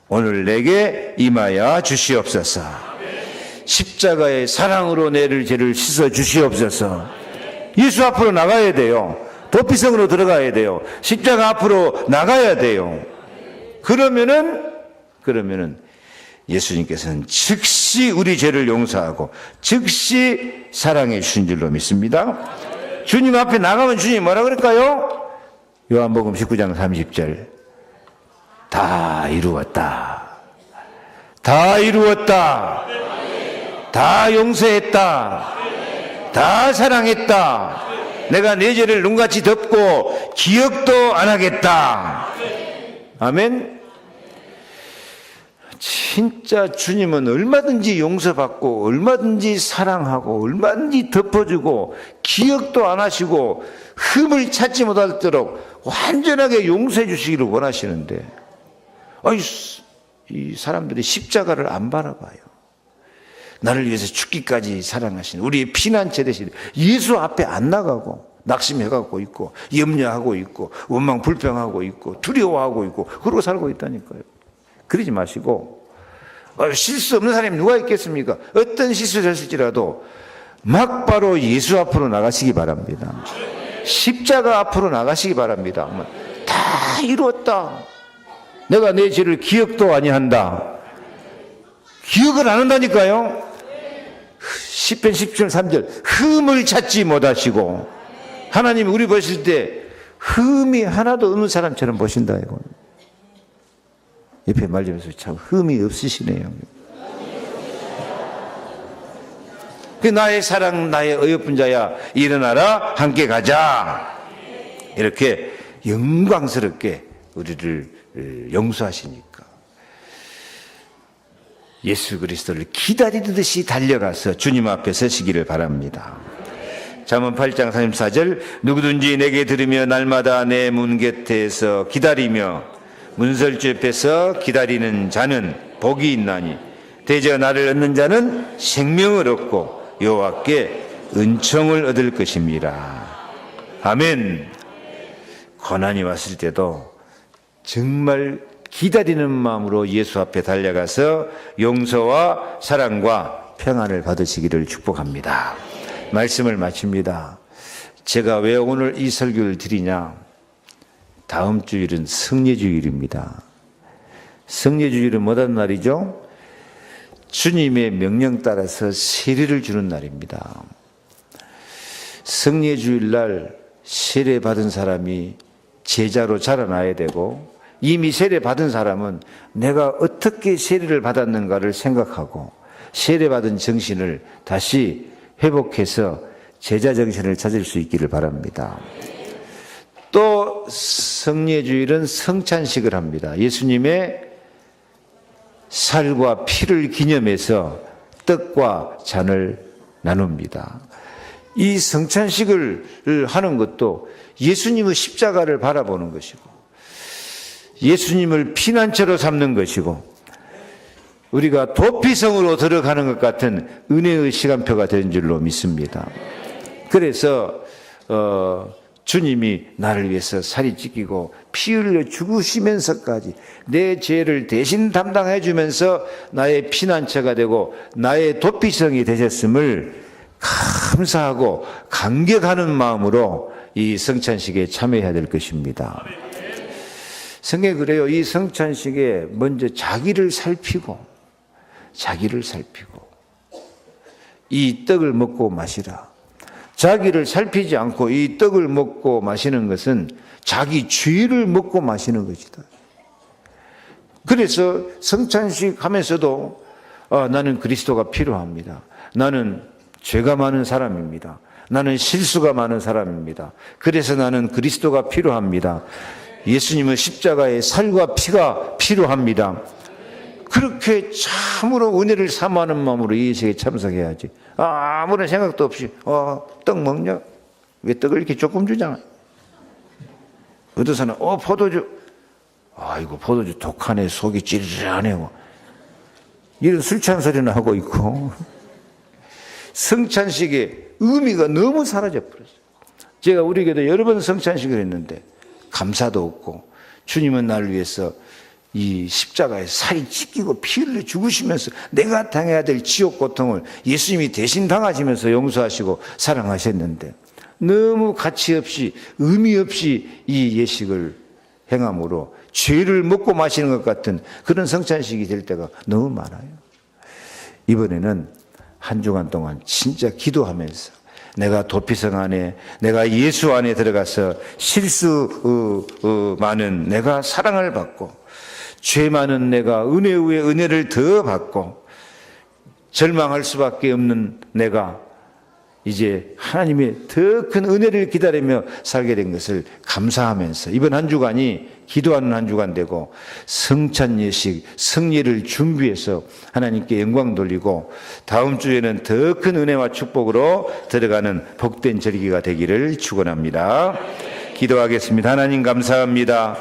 오늘 내게 임하여 주시옵소서. 십자가의 사랑으로 내를 죄를 씻어 주시옵소서. 예수 앞으로 나가야 돼요. 도피성으로 들어가야 돼요. 십자가 앞으로 나가야 돼요. 그러면은 예수님께서는 즉시 우리 죄를 용서하고 즉시 사랑해 주신 줄로 믿습니다. 주님 앞에 나가면 주님이 뭐라 그럴까요? 요한복음 19장 30절. 다 이루었다. 다 이루었다. 다 용서했다. 다 사랑했다. 내가 내 죄를 눈같이 덮고 기억도 안 하겠다. 아멘. 진짜 주님은 얼마든지 용서받고 얼마든지 사랑하고 얼마든지 덮어주고 기억도 안 하시고 흠을 찾지 못하도록 완전하게 용서해 주시기를 원하시는데 이 사람들이 십자가를 안 바라봐요. 나를 위해서 죽기까지 사랑하신 우리의 피난처 되신 예수 앞에 안 나가고 낙심해가고 있고 염려하고 있고 원망 불평하고 있고 두려워하고 있고 그러고 살고 있다니까요. 그러지 마시고 실수 없는 사람이 누가 있겠습니까? 어떤 실수를 했을지라도 막바로 예수 앞으로 나가시기 바랍니다. 십자가 앞으로 나가시기 바랍니다. 다 이루었다. 내가 내 죄를 기억도 아니한다. 기억을 안 한다니까요. 시편 17편 3절 흠을 찾지 못하시고 하나님이 우리 보실 때 흠이 하나도 없는 사람처럼 보신다. 이거. 옆에 말하면서 참 흠이 없으시네요. 그 나의 사랑 나의 어여쁜 자야 일어나라 함께 가자. 이렇게 영광스럽게 우리를 용서하시니까 예수 그리스도를 기다리듯이 달려가서 주님 앞에 서시기를 바랍니다. 잠언 8장 34절 누구든지 내게 들으며 날마다 내 문 곁에서 기다리며 문설주 옆에서 기다리는 자는 복이 있나니 대저 나를 얻는 자는 생명을 얻고 여호와께 은총을 얻을 것입니다. 아멘. 고난이 왔을 때도 정말 기다리는 마음으로 예수 앞에 달려가서 용서와 사랑과 평안을 받으시기를 축복합니다. 말씀을 마칩니다. 제가 왜 오늘 이 설교를 드리냐? 다음 주일은 성례주일입니다. 성례주일은 뭐단 날이죠? 주님의 명령 따라서 세례를 주는 날입니다. 성례주일 날 세례 받은 사람이 제자로 자라나야 되고 이미 세례 받은 사람은 내가 어떻게 세례를 받았는가를 생각하고 세례 받은 정신을 다시 회복해서 제자 정신을 찾을 수 있기를 바랍니다. 또 성례주일은 성찬식을 합니다. 예수님의 살과 피를 기념해서 떡과 잔을 나눕니다. 이 성찬식을 하는 것도 예수님의 십자가를 바라보는 것이고 예수님을 피난처로 삼는 것이고 우리가 도피성으로 들어가는 것 같은 은혜의 시간표가 된 줄로 믿습니다. 그래서 주님이 나를 위해서 살이 찢기고 피 흘려 죽으시면서까지 내 죄를 대신 담당해 주면서 나의 피난처가 되고 나의 도피성이 되셨음을 감사하고 감격하는 마음으로 이 성찬식에 참여해야 될 것입니다. 성경에 그래요. 이 성찬식에 먼저 자기를 살피고 이 떡을 먹고 마시라. 자기를 살피지 않고 이 떡을 먹고 마시는 것은 자기 죄를 먹고 마시는 것이다. 그래서 성찬식 하면서도 나는 그리스도가 필요합니다. 나는 죄가 많은 사람입니다. 나는 실수가 많은 사람입니다. 그래서 나는 그리스도가 필요합니다. 예수님은 십자가의 살과 피가 필요합니다. 그렇게 참으로 은혜를 사모하는 마음으로 이 예식에 참석해야지. 아무런 생각도 없이 떡 먹냐? 왜 떡을 이렇게 조금 주잖아. 어떤 사람은 포도주. 아이고 포도주 독하네. 속이 찌르르하네. 이런 술 취한 소리는 하고 있고 성찬식의 의미가 너무 사라져버렸어요. 제가 우리 교회도 여러 번 성찬식을 했는데 감사도 없고, 주님은 나를 위해서 이 십자가에 살이 찢기고 피 흘려 죽으시면서 내가 당해야 될 지옥 고통을 예수님이 대신 당하시면서 용서하시고 사랑하셨는데, 너무 가치 없이 의미 없이 이 예식을 행함으로 죄를 먹고 마시는 것 같은 그런 성찬식이 될 때가 너무 많아요. 이번에는 한 주간 동안 진짜 기도하면서 내가 도피성 안에, 내가 예수 안에 들어가서 실수 많은 내가 사랑을 받고, 죄 많은 내가 은혜 위에 은혜를 더 받고, 절망할 수밖에 없는 내가 이제 하나님의 더 큰 은혜를 기다리며 살게 된 것을 감사하면서 이번 한 주간이 기도하는 한 주간 되고, 성찬 예식, 성례를 준비해서 하나님께 영광 돌리고, 다음 주에는 더 큰 은혜와 축복으로 들어가는 복된 절기가 되기를 축원합니다. 기도하겠습니다. 하나님 감사합니다.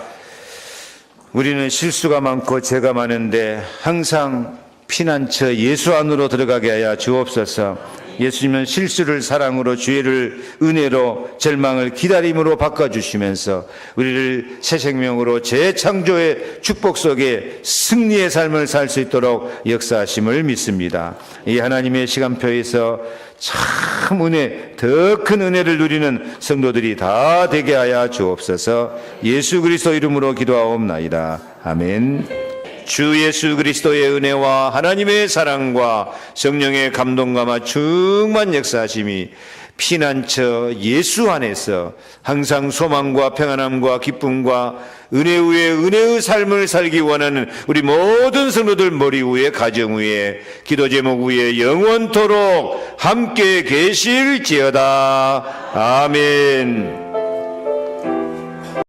우리는 실수가 많고 죄가 많은데 항상 피난처 예수 안으로 들어가게 하여 주옵소서. 예수님은 실수를 사랑으로, 죄를 은혜로, 절망을 기다림으로 바꿔주시면서 우리를 새 생명으로 재창조의 축복 속에 승리의 삶을 살 수 있도록 역사하심을 믿습니다. 이 하나님의 시간표에서 참 은혜, 더 큰 은혜를 누리는 성도들이 다 되게 하여 주옵소서. 예수 그리스도 이름으로 기도하옵나이다. 아멘. 주 예수 그리스도의 은혜와 하나님의 사랑과 성령의 감동과 충만 역사하심이 피난처 예수 안에서 항상 소망과 평안함과 기쁨과 은혜 위에 은혜의 삶을 살기 원하는 우리 모든 성도들 머리 위에, 가정 위에, 기도 제목 위에 영원토록 함께 계실지어다. 아멘.